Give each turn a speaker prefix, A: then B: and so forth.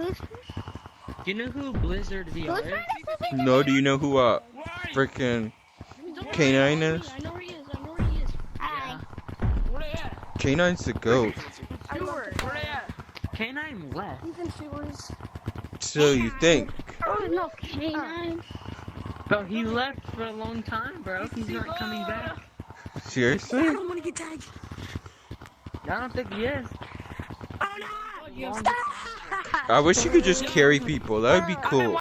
A: Who's
B: Do you know who Blizzard VR is?
C: No, do you know who freaking Canine is?
A: I know where he is. I know where he is.
B: Yeah.
C: Canine's the goat.
B: Canine left.
A: He's in sewers.
C: So you think?
A: Oh no, Canine.
B: But he left for a long time, bro. He's not coming back.
C: Seriously?
A: I don't want to get tagged.
B: I don't think he is.
A: Oh no!
C: I wish you could just carry people. That would be cool.